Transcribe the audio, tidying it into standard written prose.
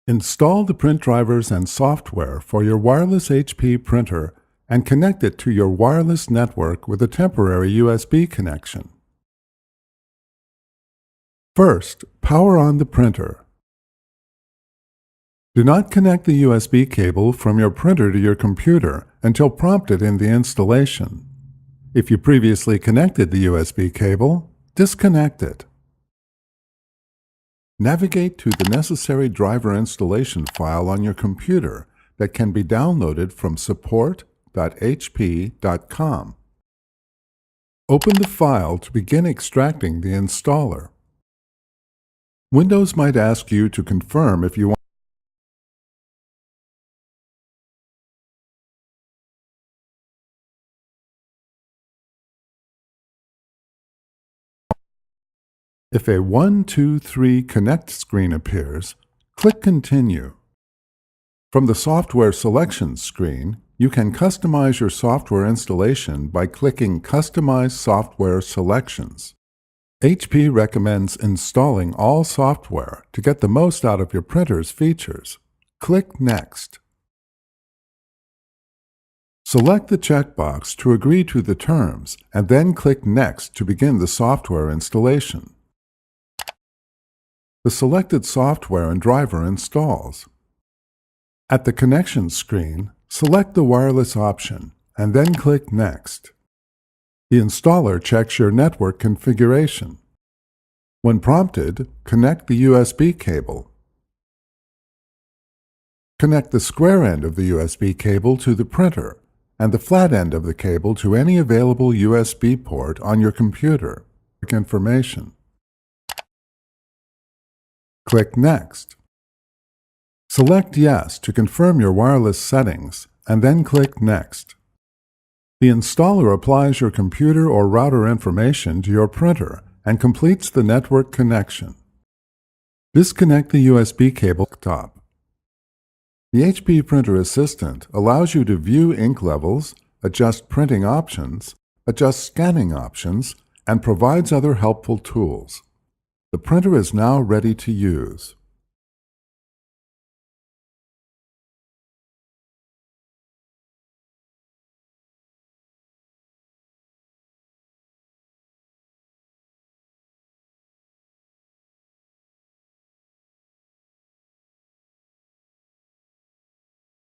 Install the print drivers and software for your wireless HP printer and connect it to your wireless network with a temporary USB connection. First, power on the printer. Do not connect the USB cable from your printer to your computer until prompted in the installation. If you previously connected the USB cable, disconnect it. Navigate to the necessary driver installation file on your computer that can be downloaded from support.hp.com. Open the file to begin extracting the installer. Windows might ask you to confirm if you want If a 1, 2, 3 Connect screen appears, click Continue. From the Software Selections screen, you can customize your software installation by clicking Customize Software Selections. HP recommends installing all software to get the most out of your printer's features. Click Next. Select the checkbox to agree to the terms and then click Next to begin the software installation. The selected software and driver installs. At the Connection screen, select the wireless option and then click Next. The installer checks your network configuration. When prompted, connect the USB cable. Connect the square end of the USB cable to the printer and the flat end of the cable to any available USB port on your computer. Information. Click Next. Select Yes to confirm your wireless settings and then click Next. The installer applies your computer or router information to your printer and completes the network connection. Disconnect the USB cable top. The HP Printer Assistant allows you to view ink levels, adjust printing options, adjust scanning options, and provides other helpful tools. The printer is now ready to use.